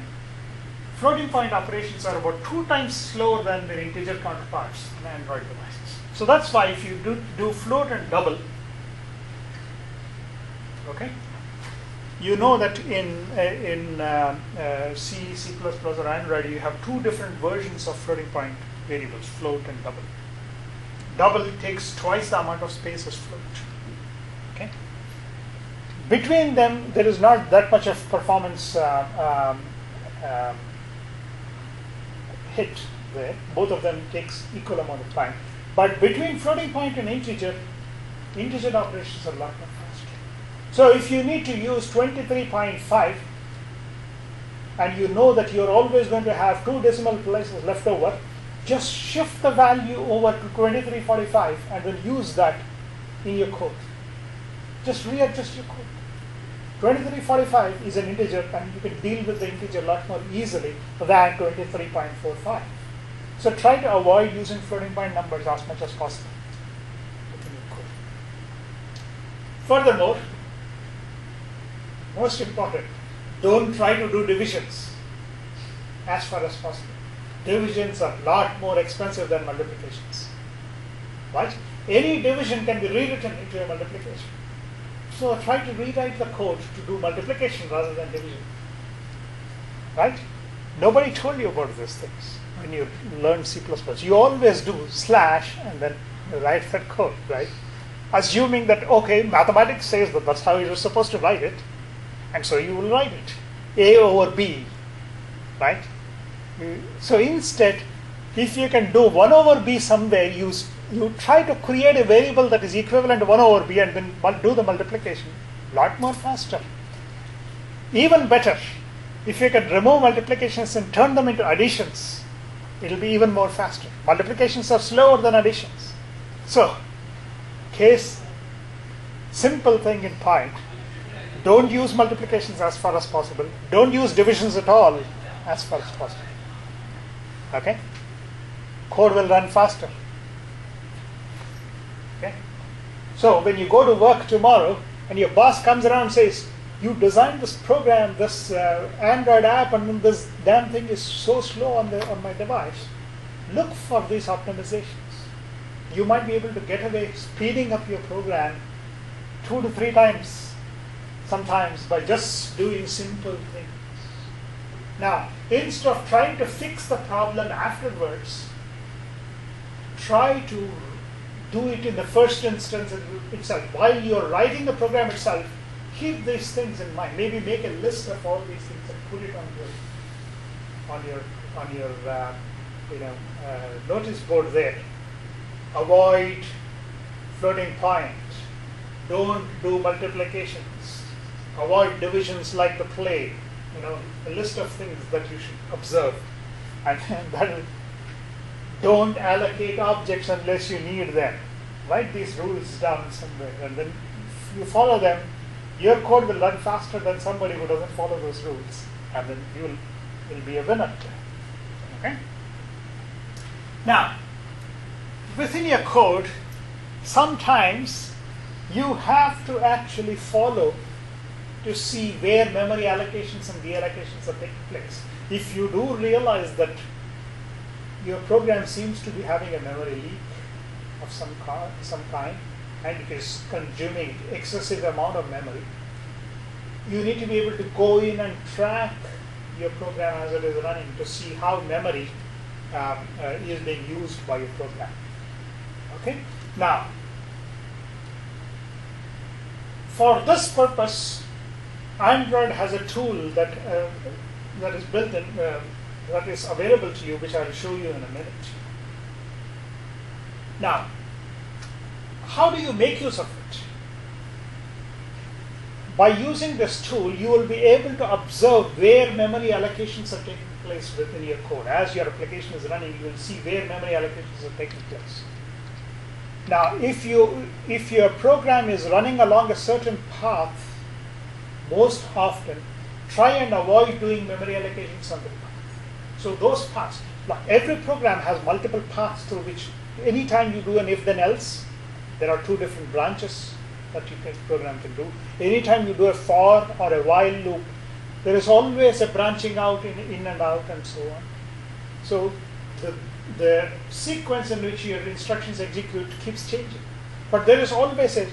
Floating point operations are about 2 times slower than their integer counterparts in Android devices. So that's why if you do float and double, okay, you know that in C, C++, or Android, you have 2 different versions of floating point variables, float and double. Double takes twice the amount of space as float. Okay. Between them, there is not that much of performance hit there. Both of them takes equal amount of time. But between floating point and integer operations are a lot more faster. So if you need to use 23.5 and you know that you're always going to have 2 decimal places left over, just shift the value over to 2345 and then use that in your code. Just readjust your code. 2345 is an integer and you can deal with the integer a lot more easily than 23.45. So try to avoid using floating point numbers as much as possible within your code. Furthermore, most important, don't try to do divisions as far as possible. Divisions are a lot more expensive than multiplications. Right? Any division can be rewritten into a multiplication. So try to rewrite the code to do multiplication rather than division. Right? Nobody told you about these things when you learn C++. You always do slash and then write that code, right? Assuming that, okay, mathematics says that that's how you're supposed to write it, and so you will write it. A over B, right? So instead, if you can do 1 over B somewhere, you try to create a variable that is equivalent to 1 over B and then do the multiplication a lot more faster. Even better, if you can remove multiplications and turn them into additions, it will be even more faster. Multiplications are slower than additions. So, simple thing in point, don't use multiplications as far as possible. Don't use divisions at all as far as possible. Okay? Code will run faster. Okay? So when you go to work tomorrow and your boss comes around and says, you designed this program, this Android app, and then this damn thing is so slow on my device, look for these optimizations. You might be able to get away speeding up your program 2 to 3 times sometimes by just doing simple things. Now, instead of trying to fix the problem afterwards, try to do it in the first instance itself. While you're writing the program itself, keep these things in mind. Maybe make a list of all these things and put it on your notice board there. Avoid floating point. Don't do multiplications. Avoid divisions like the play. A list of things that you should observe. And that don't allocate objects unless you need them. Write these rules down somewhere, and then if you follow them, your code will run faster than somebody who doesn't follow those rules, and then you will be a winner. Okay. Now, within your code, sometimes you have to actually follow to see where memory allocations and deallocations are taking place. If you do realize that your program seems to be having a memory leak of some kind, and it is consuming excessive amount of memory, you need to be able to go in and track your program as it is running to see how memory is being used by your program. Okay. Now, for this purpose, Android has a tool that is built in, that is available to you, which I will show you in a minute. Now, how do you make use of it? By using this tool, you will be able to observe where memory allocations are taking place within your code. As your application is running, you will see where memory allocations are taking place. Now, if your program is running along a certain path, most often, try and avoid doing memory allocations on the path. So those paths, like every program has multiple paths through which, anytime you do an if then else, there are two different branches that program can do. Anytime you do a for or a while loop, there is always a branching out in and out and so on. So the sequence in which your instructions execute keeps changing. But there is always a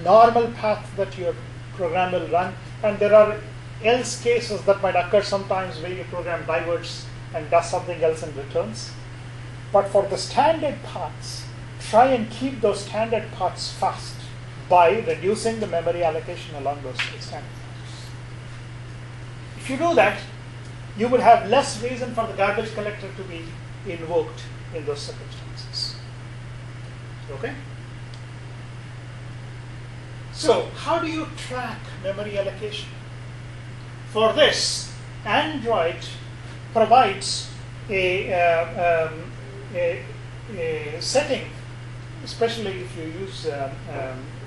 normal path that your program will run, and there are else cases that might occur sometimes where your program diverts and does something else and returns. But for the standard paths, try and keep those standard paths fast by reducing the memory allocation along those standard paths. If you do that, you will have less reason for the garbage collector to be invoked in those circumstances. Okay? So, how do you track memory allocation? For this, Android provides a setting, especially if you use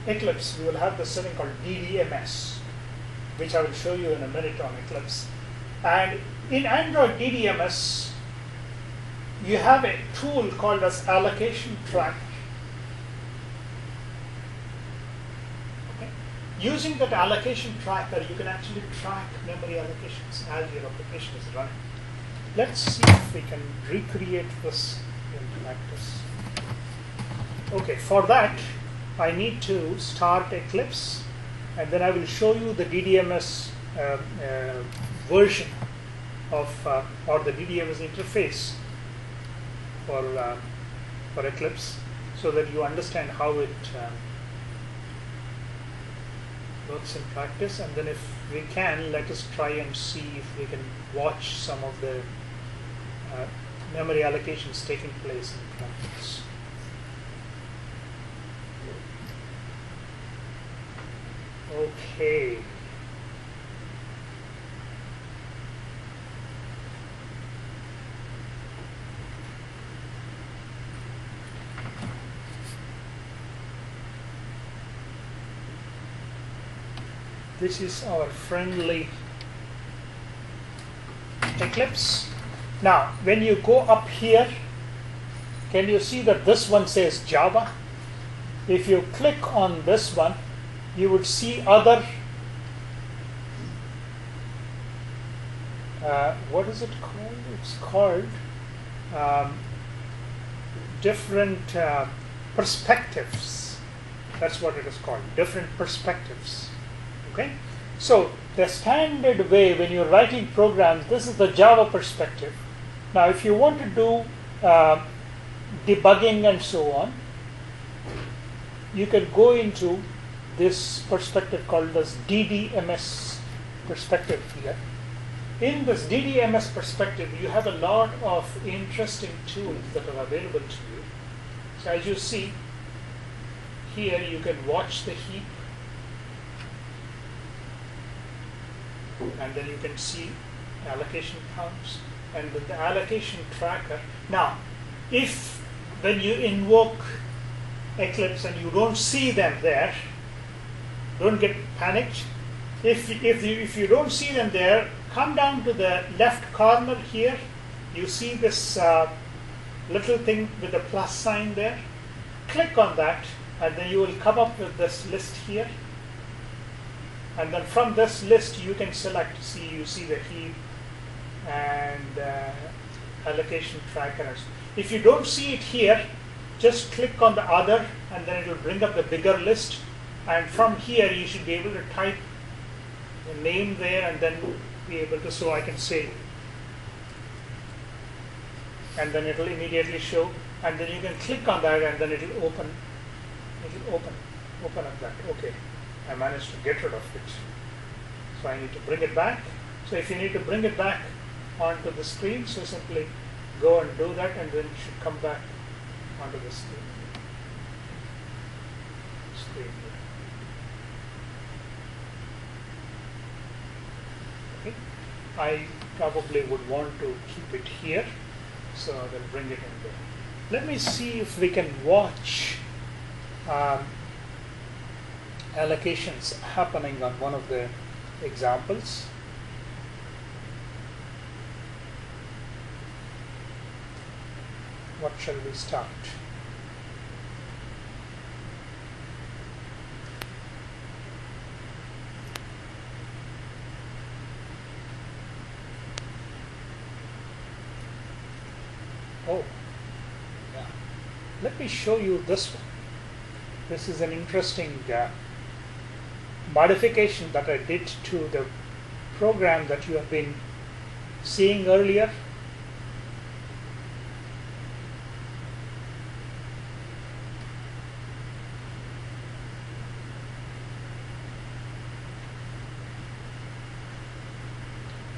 Eclipse, you will have the setting called Ddms, which I will show you in a minute on Eclipse. And in Android Ddms, you have a tool called as Allocation Tracker. Okay. Using that Allocation Tracker, you can actually track memory allocations as your application is running. Let's see if we can recreate this in practice. Okay, for that, I need to start Eclipse, and then I will show you the DDMS version of, or the DDMS interface for Eclipse, so that you understand how it works in practice. And then if we can, let us try and see if we can watch some of the memory allocations taking place in practice. Okay. This is our friendly Eclipse. Now, when you go up here, can you see that this one says Java? If you click on this one, you would see other, what is it called? It's called different perspectives. That's what it is called, different perspectives. Okay? So the standard way when you're writing programs, this is the Java perspective. Now if you want to do debugging and so on, you can go into this perspective called as Ddms perspective here. In this Ddms perspective, you have a lot of interesting tools that are available to you. So as you see, here you can watch the heap, and then you can see allocation counts, and then the allocation tracker. Now, if when you invoke Eclipse and you don't see them there, don't get panicked. If you don't see them there, come down to the left corner here. You see this little thing with a plus sign there. Click on that, and then you will come up with this list here. And then from this list, you can select. You see the heap and allocation tracker. If you don't see it here, just click on the other, and then it will bring up the bigger list. And from here, you should be able to type the name there, and then be able to. So I can say, and then it will immediately show. And then you can click on that, and then it will open. It will open up that. Okay, I managed to get rid of it. So I need to bring it back. So if you need to bring it back onto the screen, so simply go and do that, and then it should come back onto the screen. Okay. I probably would want to keep it here, so I will bring it in there. Let me see if we can watch allocations happening on one of the examples. What shall we start? Oh, yeah. Let me show you this one. This is an interesting modification that I did to the program that you have been seeing earlier.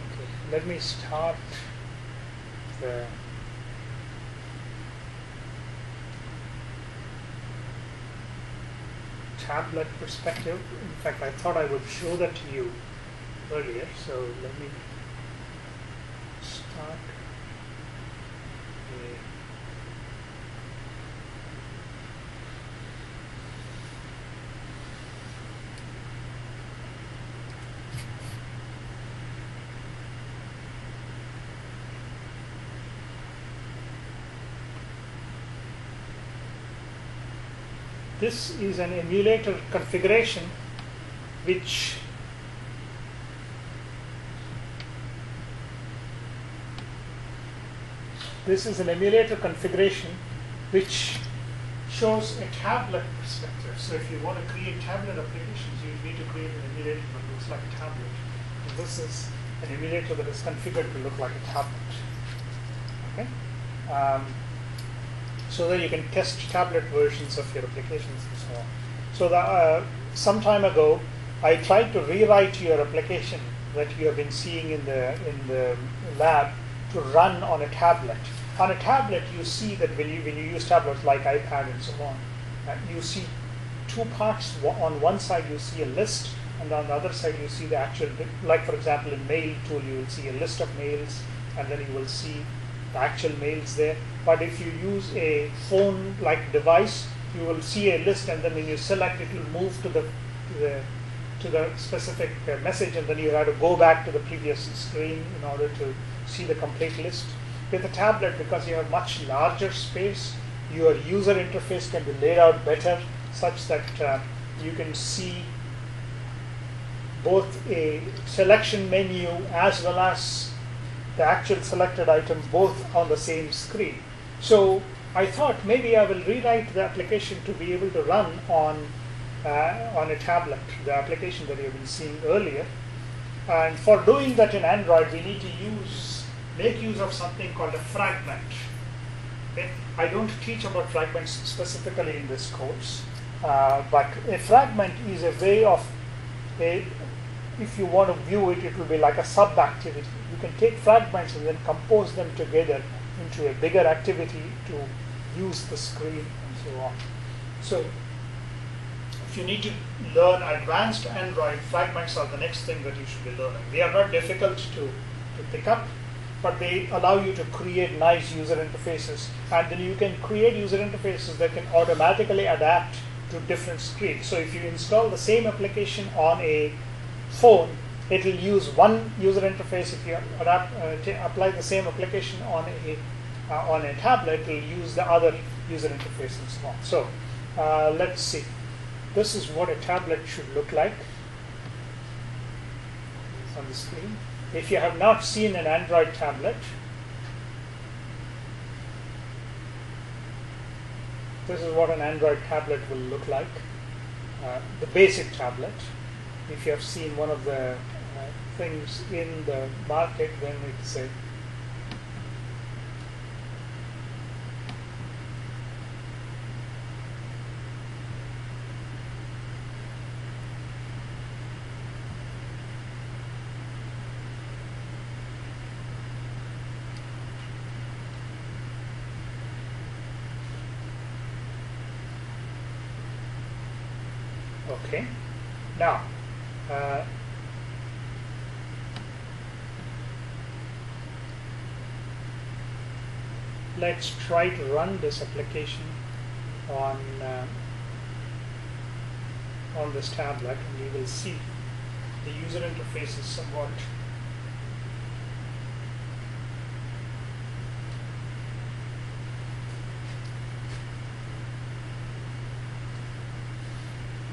Okay, let me start the tablet perspective. In fact, I thought I would show that to you earlier. So let me start. This is an emulator configuration which shows a tablet perspective. So if you want to create tablet applications, you need to create an emulator that looks like a tablet. And this is an emulator that is configured to look like a tablet. Okay. So that you can test tablet versions of your applications and so on. So some time ago, I tried to rewrite your application that you have been seeing in the lab to run on a tablet. On a tablet, you see that when you use tablets like iPad and so on, you see two parts. On one side, you see a list, and on the other side, you see the actual. Like for example, in Mail tool, you will see a list of mails, and then you will see the actual mails there. But if you use a phone-like device, you will see a list, and then when you select it, will move to the specific message, and then you have to go back to the previous screen in order to see the complete list. With a tablet, because you have much larger space, your user interface can be laid out better, such that you can see both a selection menu as well as the actual selected item both on the same screen. So I thought maybe I will rewrite the application to be able to run on a tablet, the application that you've been seeing earlier. And for doing that in Android, we need to make use of something called a fragment. Okay? I don't teach about fragments specifically in this course, but a fragment is a way of if you want to view it, it will be like a sub-activity. You can take fragments and then compose them together into a bigger activity to use the screen and so on. So if you need to learn advanced Android, fragments are the next thing that you should be learning. They are not difficult to pick up, but they allow you to create nice user interfaces. And then you can create user interfaces that can automatically adapt to different screens. So if you install the same application on a phone, it will use one user interface. If you apply the same application on a tablet, it will use the other user interface and so on. So let's see. This is what a tablet should look like on the screen. If you have not seen an Android tablet, this is what an Android tablet will look like. The basic tablet. If you have seen one of the things in the market, then it's a okay. Now, let's try to run this application on this tablet, and you will see the user interface is somewhat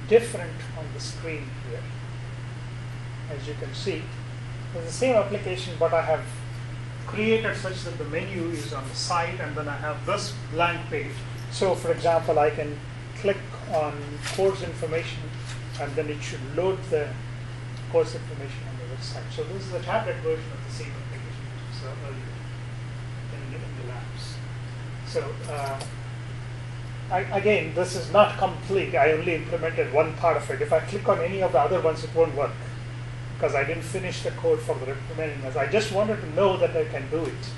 different on the screen here. As you can see, it's the same application, but I have created such that the menu is on the side, and then I have this blank page. So for example, I can click on course information, and then it should load the course information on the website. So this is the tablet version of the same application which was earlier in the labs. So again, this is not complete. I only implemented one part of it. If I click on any of the other ones, it won't work, because I didn't finish the code for the implementing this. I just wanted to know that I can do it.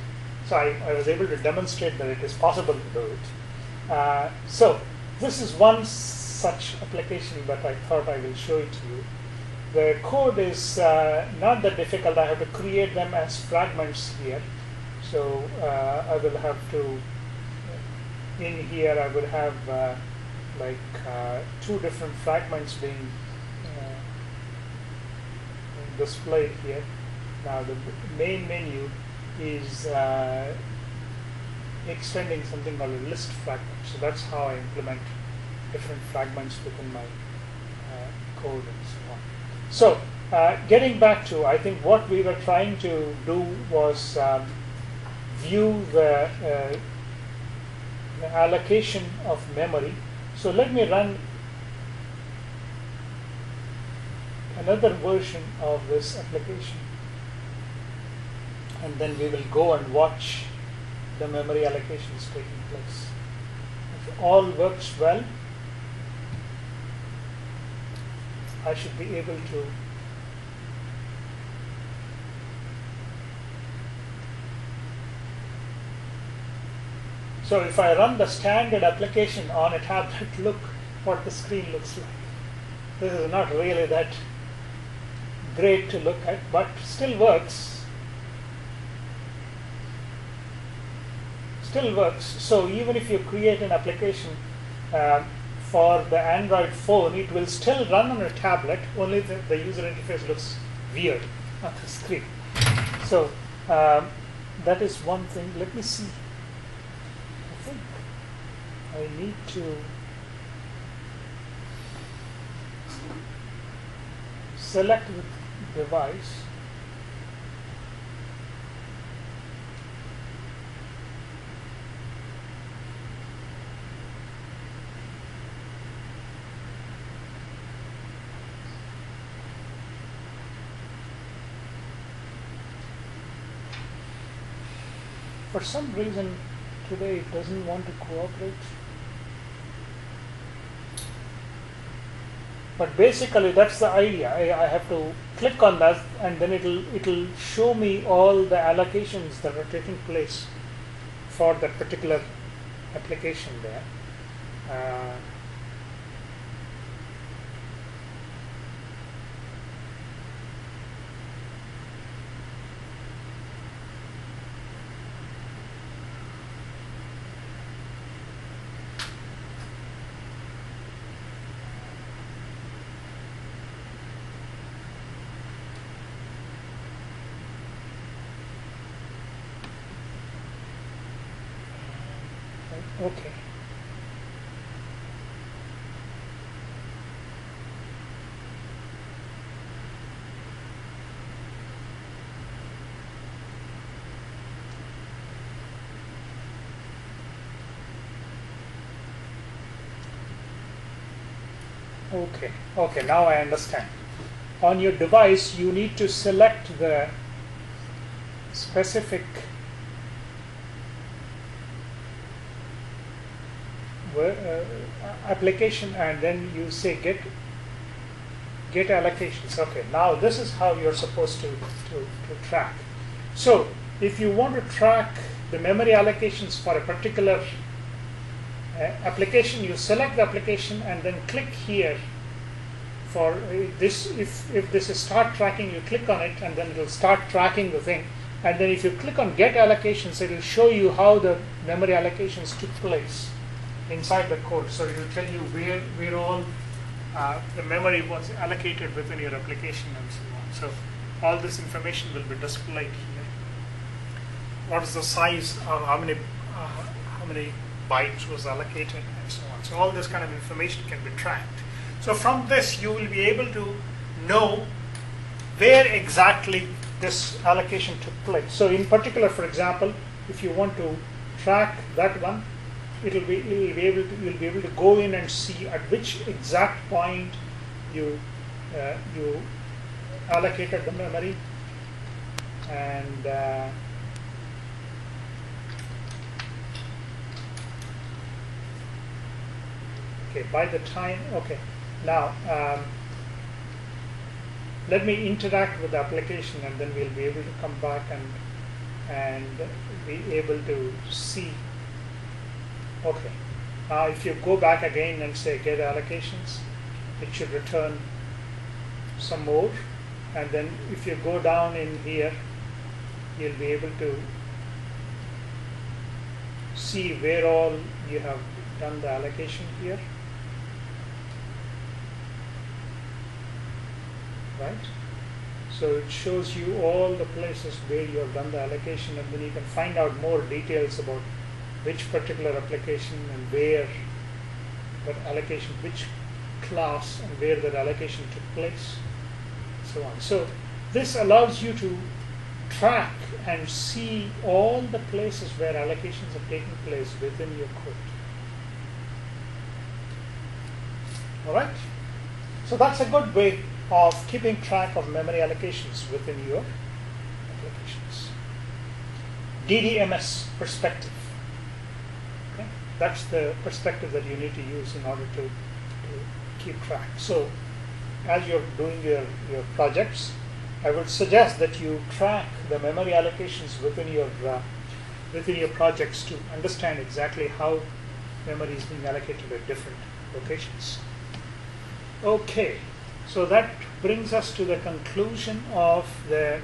So I was able to demonstrate that it is possible to do it. So this is one such application that I thought I will show it to you. The code is not that difficult. I have to create them as fragments here. So I will have to, in here I would have two different fragments being displayed here. Now the main menu is extending something called a list fragment. So that's how I implement different fragments within my code and so on. So getting back to, I think what we were trying to do was view the allocation of memory. So let me run another version of this application, and then we will go and watch the memory allocations taking place. If all works well, I should be able to so if I run the standard application on a tablet, look what the screen looks like. This is not really that great to look at, but still works. Still works. So even if you create an application for the Android phone, it will still run on a tablet, only the user interface looks weird on the screen. So that is one thing. Let me see. I think I need to select the device. For some reason, today it doesn't want to cooperate. But basically that's the idea. I have to click on that and then it'll show me all the allocations that are taking place for that particular application there. Okay. Okay, now I understand. On your device, you need to select the specific application and then you say get allocations. Okay, now this is how you're supposed to track. So if you want to track the memory allocations for a particular application, you select the application and then click here for this. If this is start tracking, you click on it and then it will start tracking the thing. And then if you click on get allocations, it will show you how the memory allocations took place inside the code. So it will tell you where all the memory was allocated within your application and so on. So all this information will be displayed here. What is the size, how many bytes was allocated and so on. So all this kind of information can be tracked. So from this you will be able to know where exactly this allocation took place. So in particular, for example, if you want to track that one, you'll be able to go in and see at which exact point you allocated the memory, and okay, by the time, okay, now let me interact with the application and then we'll be able to come back and be able to see. Okay, now if you go back again and say get allocations, it should return some more, and then if you go down in here, you'll be able to see where all you have done the allocation here, right? So it shows you all the places where you have done the allocation, and then you can find out more details about which particular application and where that allocation, which class and where that allocation took place, so on. So this allows you to track and see all the places where allocations are taking place within your code. All right? So that's a good way of keeping track of memory allocations within your applications. Ddms perspective. Okay? That's the perspective that you need to use in order to keep track. So as you're doing your projects, I would suggest that you track the memory allocations within your projects to understand exactly how memory is being allocated at different locations. Okay, so that brings us to the conclusion of the